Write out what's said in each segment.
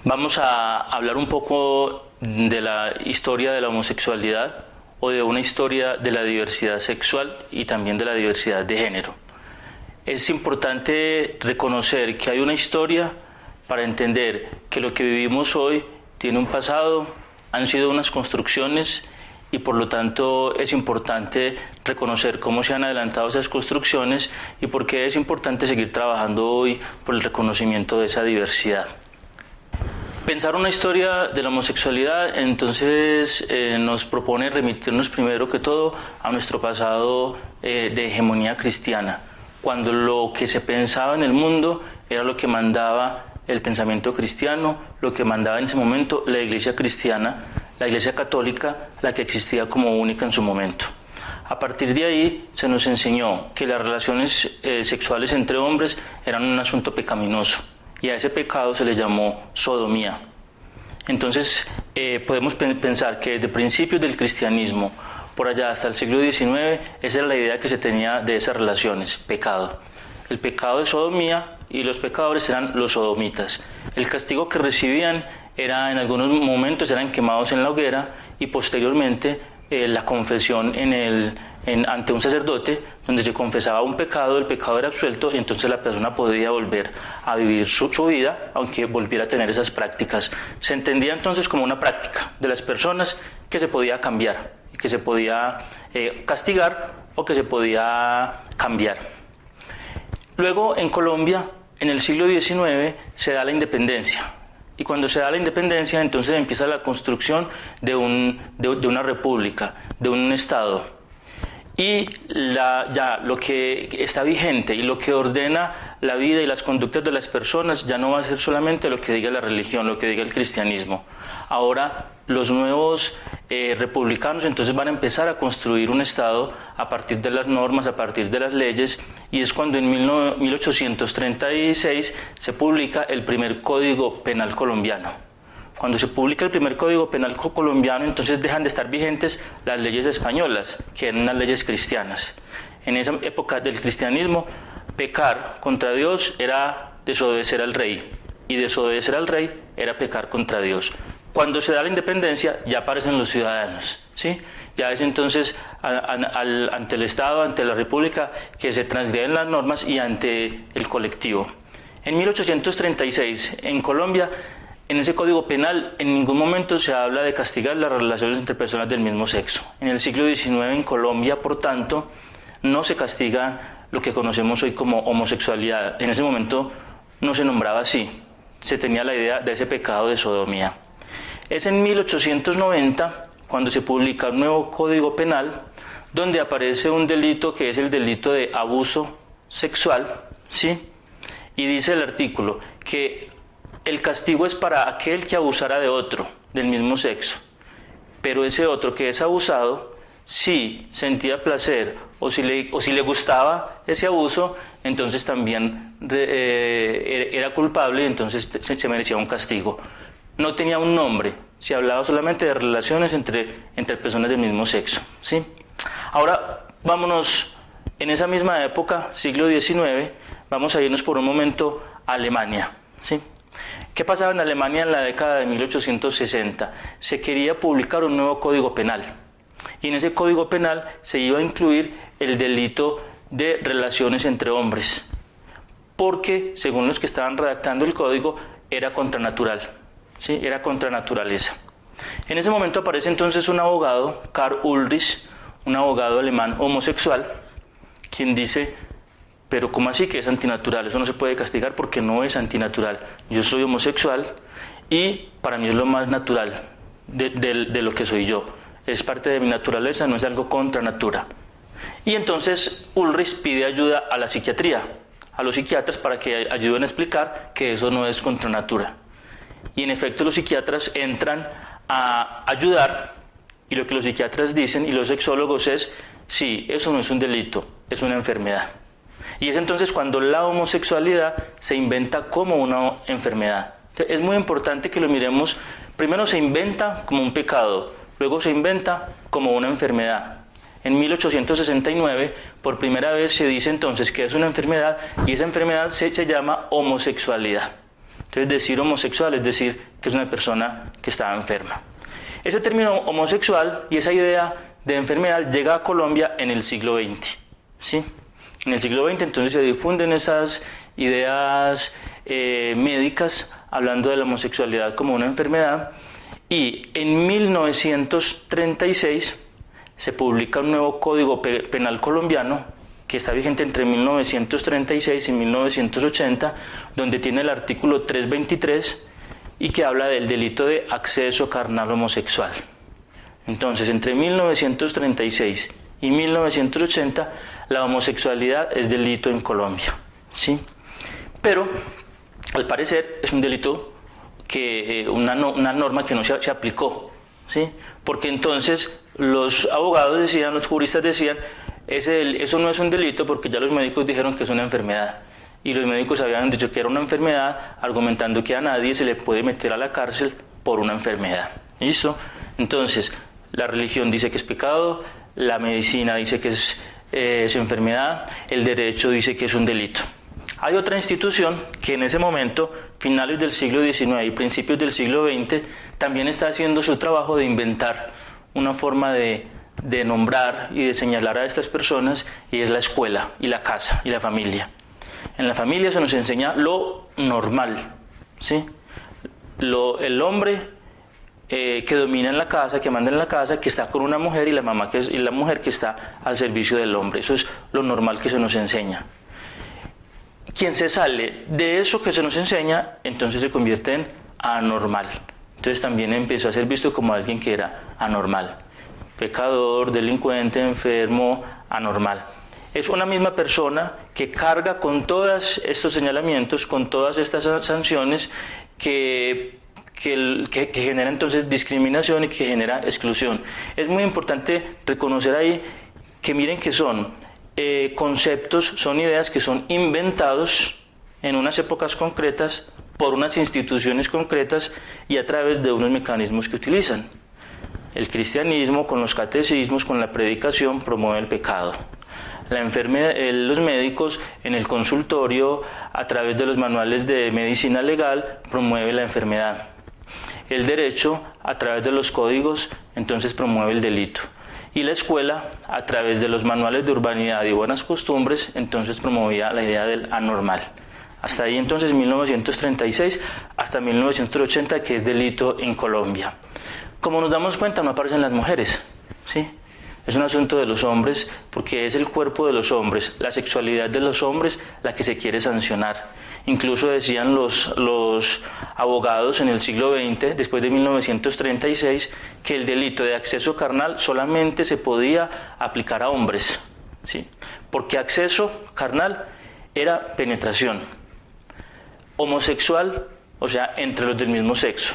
Vamos a hablar un poco de la historia de la homosexualidad o de una historia de la diversidad sexual y también de la diversidad de género. Es importante reconocer que hay una historia para entender que lo que vivimos hoy tiene un pasado, han sido unas construcciones y por lo tanto es importante reconocer cómo se han adelantado esas construcciones y por qué es importante seguir trabajando hoy por el reconocimiento de esa diversidad. Pensar una historia de la homosexualidad entonces nos propone remitirnos primero que todo a nuestro pasado de hegemonía cristiana, cuando lo que se pensaba en el mundo era lo que mandaba el pensamiento cristiano, lo que mandaba en ese momento la iglesia cristiana, la iglesia católica, la que existía como única en su momento. A partir de ahí se nos enseñó que las relaciones sexuales entre hombres eran un asunto pecaminoso y a ese pecado se le llamó sodomía. Entonces podemos pensar que desde principios del cristianismo por allá hasta el siglo XIX, esa era la idea que se tenía de esas relaciones, pecado. El pecado de sodomía y los pecadores eran los sodomitas. El castigo que recibían era, en algunos momentos eran quemados en la hoguera y posteriormente la confesión ante un sacerdote, donde se confesaba un pecado, el pecado era absuelto y entonces la persona podía volver a vivir su vida, aunque volviera a tener esas prácticas. Se entendía entonces como una práctica de las personas que se podía cambiar, que se podía castigar o que se podía cambiar. Luego en Colombia, en el siglo XIX, se da la independencia. Y cuando se da la independencia, entonces empieza la construcción de una república, de un Estado. Y ya lo que está vigente y lo que ordena la vida y las conductas de las personas ya no va a ser solamente lo que diga la religión, lo que diga el cristianismo. Ahora los nuevos republicanos entonces van a empezar a construir un Estado a partir de las normas, a partir de las leyes, y es cuando en 1836 se publica el primer Código Penal colombiano. Cuando se publica el primer Código Penal colombiano, entonces dejan de estar vigentes las leyes españolas, que eran las leyes cristianas. En esa época del cristianismo, pecar contra Dios era desobedecer al rey, y desobedecer al rey era pecar contra Dios. Cuando se da la independencia, ya aparecen los ciudadanos, ¿sí? Ya es entonces ante el Estado, ante la República, que se transgreden las normas y ante el colectivo. En 1836, en Colombia, en ese Código Penal, en ningún momento se habla de castigar las relaciones entre personas del mismo sexo. En el siglo XIX, en Colombia, por tanto, no se castiga lo que conocemos hoy como homosexualidad. En ese momento no se nombraba así. Se tenía la idea de ese pecado de sodomía. Es en 1890 cuando se publica un nuevo Código Penal donde aparece un delito que es el delito de abuso sexual, ¿sí? Y dice el artículo que el castigo es para aquel que abusara de otro del mismo sexo, pero ese otro que es abusado, si sentía placer o si le gustaba ese abuso, entonces también era culpable y entonces se merecía un castigo. No tenía un nombre, se hablaba solamente de relaciones entre personas del mismo sexo, ¿sí? Ahora vámonos, en esa misma época, siglo XIX, vamos a irnos por un momento a Alemania, ¿sí? ¿Qué pasaba en Alemania en la década de 1860? Se quería publicar un nuevo Código Penal y en ese Código Penal se iba a incluir el delito de relaciones entre hombres, porque según los que estaban redactando el código era contranatural. ¿Sí? Era contra naturaleza. En ese momento aparece entonces un abogado, Karl Ulrich, un abogado alemán homosexual, quien dice, pero ¿cómo así que es antinatural? Eso no se puede castigar porque no es antinatural. Yo soy homosexual y para mí es lo más natural de lo que soy yo. Es parte de mi naturaleza, no es algo contra natura. Y entonces Ulrich pide ayuda a la psiquiatría, a los psiquiatras para que ayuden a explicar que eso no es contra natura. Y en efecto los psiquiatras entran a ayudar y lo que los psiquiatras dicen y los sexólogos es, sí, eso no es un delito, es una enfermedad. Y es entonces cuando la homosexualidad se inventa como una enfermedad. Entonces, es muy importante que lo miremos, primero se inventa como un pecado, luego se inventa como una enfermedad. En 1869, por primera vez se dice entonces que es una enfermedad y esa enfermedad se llama homosexualidad. Entonces decir homosexual es decir que es una persona que estaba enferma. Ese término homosexual y esa idea de enfermedad llega a Colombia en el siglo XX, ¿sí? En el siglo XX entonces se difunden esas ideas médicas hablando de la homosexualidad como una enfermedad, y en 1936 se publica un nuevo Código Penal colombiano que está vigente entre 1936 y 1980, donde tiene el artículo 323 y que habla del delito de acceso carnal homosexual. Entonces, entre 1936 y 1980, la homosexualidad es delito en Colombia, ¿sí? Pero, al parecer, es un delito que una norma que no se aplicó, ¿sí? Porque entonces los abogados decían, los juristas decían, eso no es un delito porque ya los médicos dijeron que es una enfermedad. Y los médicos habían dicho que era una enfermedad, argumentando que a nadie se le puede meter a la cárcel por una enfermedad. ¿Listo? Entonces, la religión dice que es pecado, la medicina dice que es enfermedad, el derecho dice que es un delito. Hay otra institución que en ese momento, finales del siglo XIX y principios del siglo XX, también está haciendo su trabajo de inventar una forma de nombrar y de señalar a estas personas, y es la escuela y la casa y la familia. En la familia se nos enseña lo normal, ¿sí? El hombre que domina en la casa, que manda en la casa, que está con una mujer, y la mamá y la mujer que está al servicio del hombre. Eso es lo normal que se nos enseña. Quien se sale de eso que se nos enseña, entonces se convierte en anormal. Entonces también empezó a ser visto como alguien que era anormal. Pecador, delincuente, enfermo, anormal. Es una misma persona que carga con todos estos señalamientos, con todas estas sanciones que genera entonces discriminación y que genera exclusión. Es muy importante reconocer ahí que miren que son conceptos, son ideas que son inventados en unas épocas concretas por unas instituciones concretas y a través de unos mecanismos que utilizan. El cristianismo, con los catecismos, con la predicación, promueve el pecado. Los médicos en el consultorio, a través de los manuales de medicina legal, promueve la enfermedad. El derecho, a través de los códigos, entonces promueve el delito. Y la escuela, a través de los manuales de urbanidad y buenas costumbres, entonces promovía la idea del anormal. Hasta ahí entonces 1936 hasta 1980, que es delito en Colombia. Como nos damos cuenta, no aparecen las mujeres, ¿sí? Es un asunto de los hombres, porque es el cuerpo de los hombres, la sexualidad de los hombres la que se quiere sancionar. Incluso decían los abogados en el siglo XX, después de 1936, que el delito de acceso carnal solamente se podía aplicar a hombres, ¿sí? Porque acceso carnal era penetración. Homosexual, o sea, entre los del mismo sexo.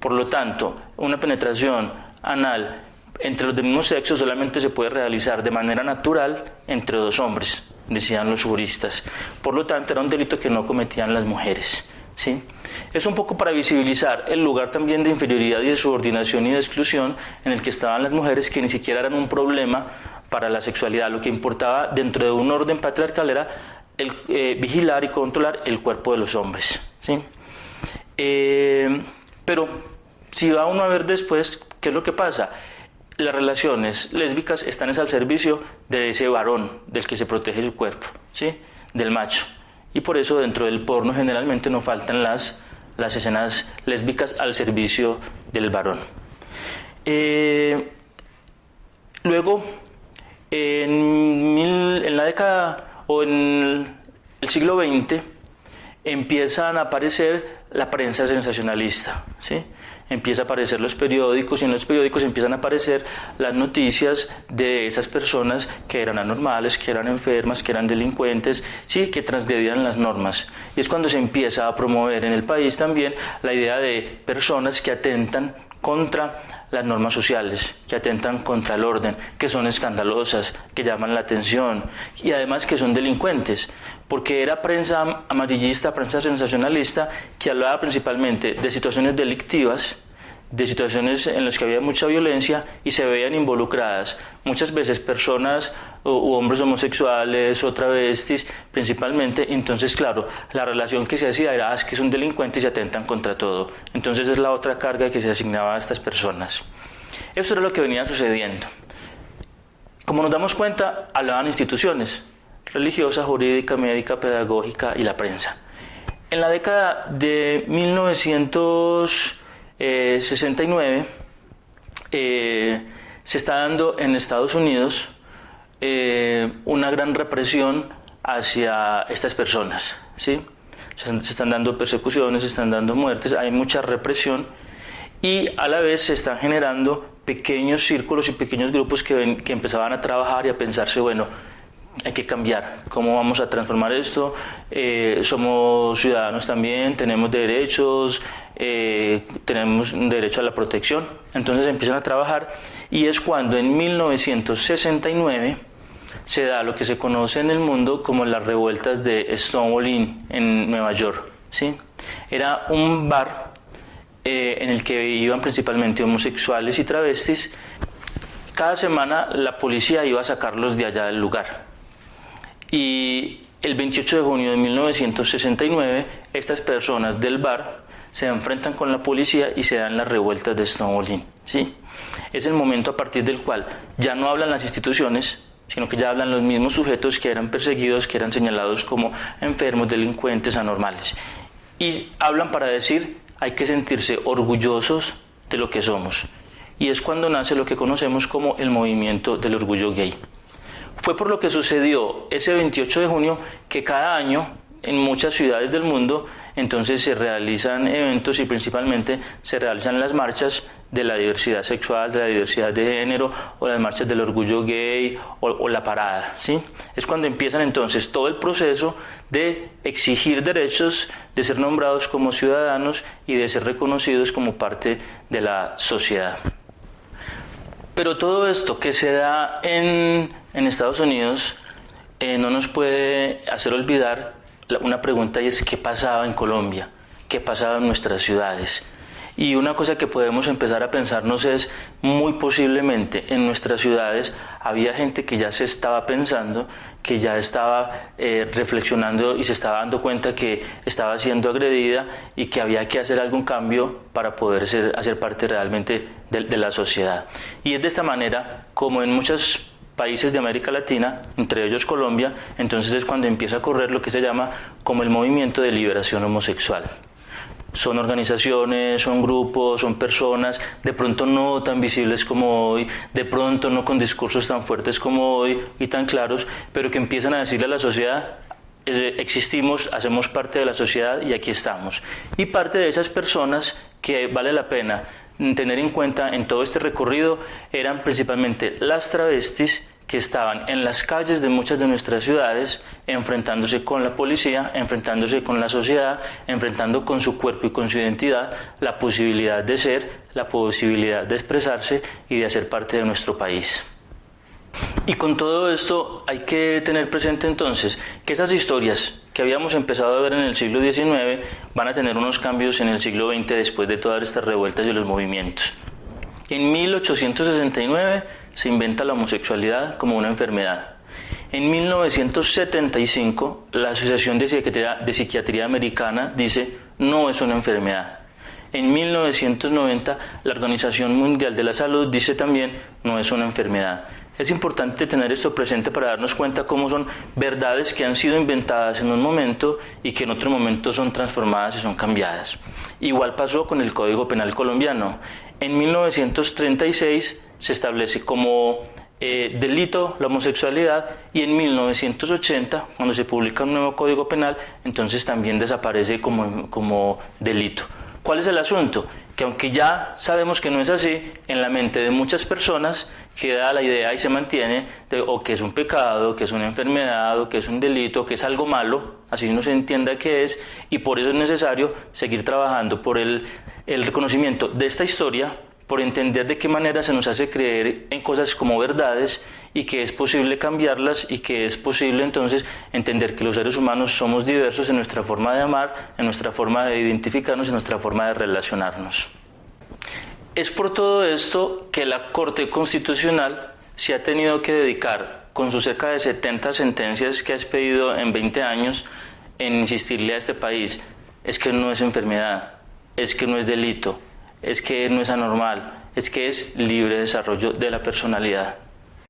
Por lo tanto, una penetración anal entre los del mismo sexo solamente se puede realizar de manera natural entre dos hombres, decían los juristas. Por lo tanto, era un delito que no cometían las mujeres, ¿sí? Es un poco para visibilizar el lugar también de inferioridad y de subordinación y de exclusión en el que estaban las mujeres, que ni siquiera eran un problema para la sexualidad. Lo que importaba dentro de un orden patriarcal era vigilar y controlar el cuerpo de los hombres, ¿sí? Pero si va uno a ver después, ¿qué es lo que pasa? Las relaciones lésbicas están al servicio de ese varón del que se protege su cuerpo, ¿sí? Del macho. Y por eso dentro del porno generalmente no faltan las escenas lésbicas al servicio del varón. Luego, en la década o en el siglo XX, empiezan a aparecer la prensa sensacionalista, ¿sí? Empieza a aparecer los periódicos, y en los periódicos empiezan a aparecer las noticias de esas personas que eran anormales, que eran enfermas, que eran delincuentes, sí, que transgredían las normas. Y es cuando se empieza a promover en el país también la idea de personas que atentan contra las normas sociales, que atentan contra el orden, que son escandalosas, que llaman la atención y además que son delincuentes, porque era prensa amarillista, prensa sensacionalista, que hablaba principalmente de situaciones delictivas de situaciones en las que había mucha violencia y se veían involucradas muchas veces personas u hombres homosexuales o travestis principalmente. Entonces, claro, la relación que se hacía era: es que es un delincuente y se atentan contra todo. Entonces es la otra carga que se asignaba a estas personas. Esto era lo que venía sucediendo. Como nos damos cuenta, hablaban instituciones: religiosa, jurídica, médica, pedagógica y la prensa. En la década de 1969 se está dando en Estados Unidos una gran represión hacia estas personas, ¿sí? Se están dando persecuciones, se están dando muertes, hay mucha represión, y a la vez se están generando pequeños círculos y pequeños grupos que empezaban a trabajar y a pensarse: bueno, hay que cambiar, ¿cómo vamos a transformar esto? Somos ciudadanos también, tenemos derechos, tenemos un derecho a la protección. Entonces empiezan a trabajar, y es cuando en 1969 se da lo que se conoce en el mundo como las revueltas de Stonewall Inn en Nueva York, ¿sí? Era un bar en el que iban principalmente homosexuales y travestis. Cada semana la policía iba a sacarlos de allá del lugar. Y el 28 de junio de 1969, estas personas del bar se enfrentan con la policía y se dan las revueltas de Stonewall Inn, ¿sí? Es el momento a partir del cual ya no hablan las instituciones, sino que ya hablan los mismos sujetos que eran perseguidos, que eran señalados como enfermos, delincuentes, anormales. Y hablan para decir: hay que sentirse orgullosos de lo que somos. Y es cuando nace lo que conocemos como el movimiento del orgullo gay. Fue por lo que sucedió ese 28 de junio que cada año en muchas ciudades del mundo entonces se realizan eventos, y principalmente se realizan las marchas de la diversidad sexual, de la diversidad de género, o las marchas del orgullo gay, o la parada, ¿sí? Es cuando empiezan entonces todo el proceso de exigir derechos, de ser nombrados como ciudadanos y de ser reconocidos como parte de la sociedad. Pero todo esto que se da en Estados Unidos no nos puede hacer olvidar una pregunta, y es: ¿qué pasaba en Colombia? ¿Qué pasaba en nuestras ciudades? Y una cosa que podemos empezar a pensarnos es: muy posiblemente en nuestras ciudades había gente que ya se estaba pensando, que ya estaba reflexionando y se estaba dando cuenta que estaba siendo agredida y que había que hacer algún cambio para poder hacer parte realmente de la sociedad. Y es de esta manera como en muchos países de América Latina, entre ellos Colombia, entonces es cuando empieza a correr lo que se llama como el movimiento de liberación homosexual. Son organizaciones, son grupos, son personas, de pronto no tan visibles como hoy, de pronto no con discursos tan fuertes como hoy y tan claros, pero que empiezan a decirle a la sociedad: existimos, hacemos parte de la sociedad y aquí estamos. Y parte de esas personas que vale la pena tener en cuenta en todo este recorrido eran principalmente las travestis, que estaban en las calles de muchas de nuestras ciudades, enfrentándose con la policía, enfrentándose con la sociedad, enfrentando con su cuerpo y con su identidad la posibilidad de ser, la posibilidad de expresarse y de hacer parte de nuestro país. Y con todo esto hay que tener presente entonces que esas historias que habíamos empezado a ver en el siglo XIX van a tener unos cambios en el siglo XX después de todas estas revueltas y los movimientos. En 1869 se inventa la homosexualidad como una enfermedad. En 1975 la Asociación de Psiquiatría Americana dice: no es una enfermedad. En 1990 la Organización Mundial de la Salud dice también: no es una enfermedad. Es importante tener esto presente para darnos cuenta cómo son verdades que han sido inventadas en un momento y que en otro momento son transformadas y son cambiadas. Igual pasó con el Código Penal colombiano. En 1936 se establece como delito la homosexualidad, y en 1980, cuando se publica un nuevo Código Penal, entonces también desaparece como delito. ¿Cuál es el asunto? Que aunque ya sabemos que no es así, en la mente de muchas personas queda la idea y se mantiene o que es un pecado, que es una enfermedad, o que es un delito, que es algo malo, así no se entienda qué es, y por eso es necesario seguir trabajando por el reconocimiento de esta historia, por entender de qué manera se nos hace creer en cosas como verdades y que es posible cambiarlas, y que es posible entonces entender que los seres humanos somos diversos en nuestra forma de amar, en nuestra forma de identificarnos, en nuestra forma de relacionarnos. Es por todo esto que la Corte Constitucional se ha tenido que dedicar, con sus cerca de 70 sentencias que ha expedido en 20 años, en insistirle a este país, es que no es enfermedad, es que no es delito, es que no es anormal, es que es libre desarrollo de la personalidad.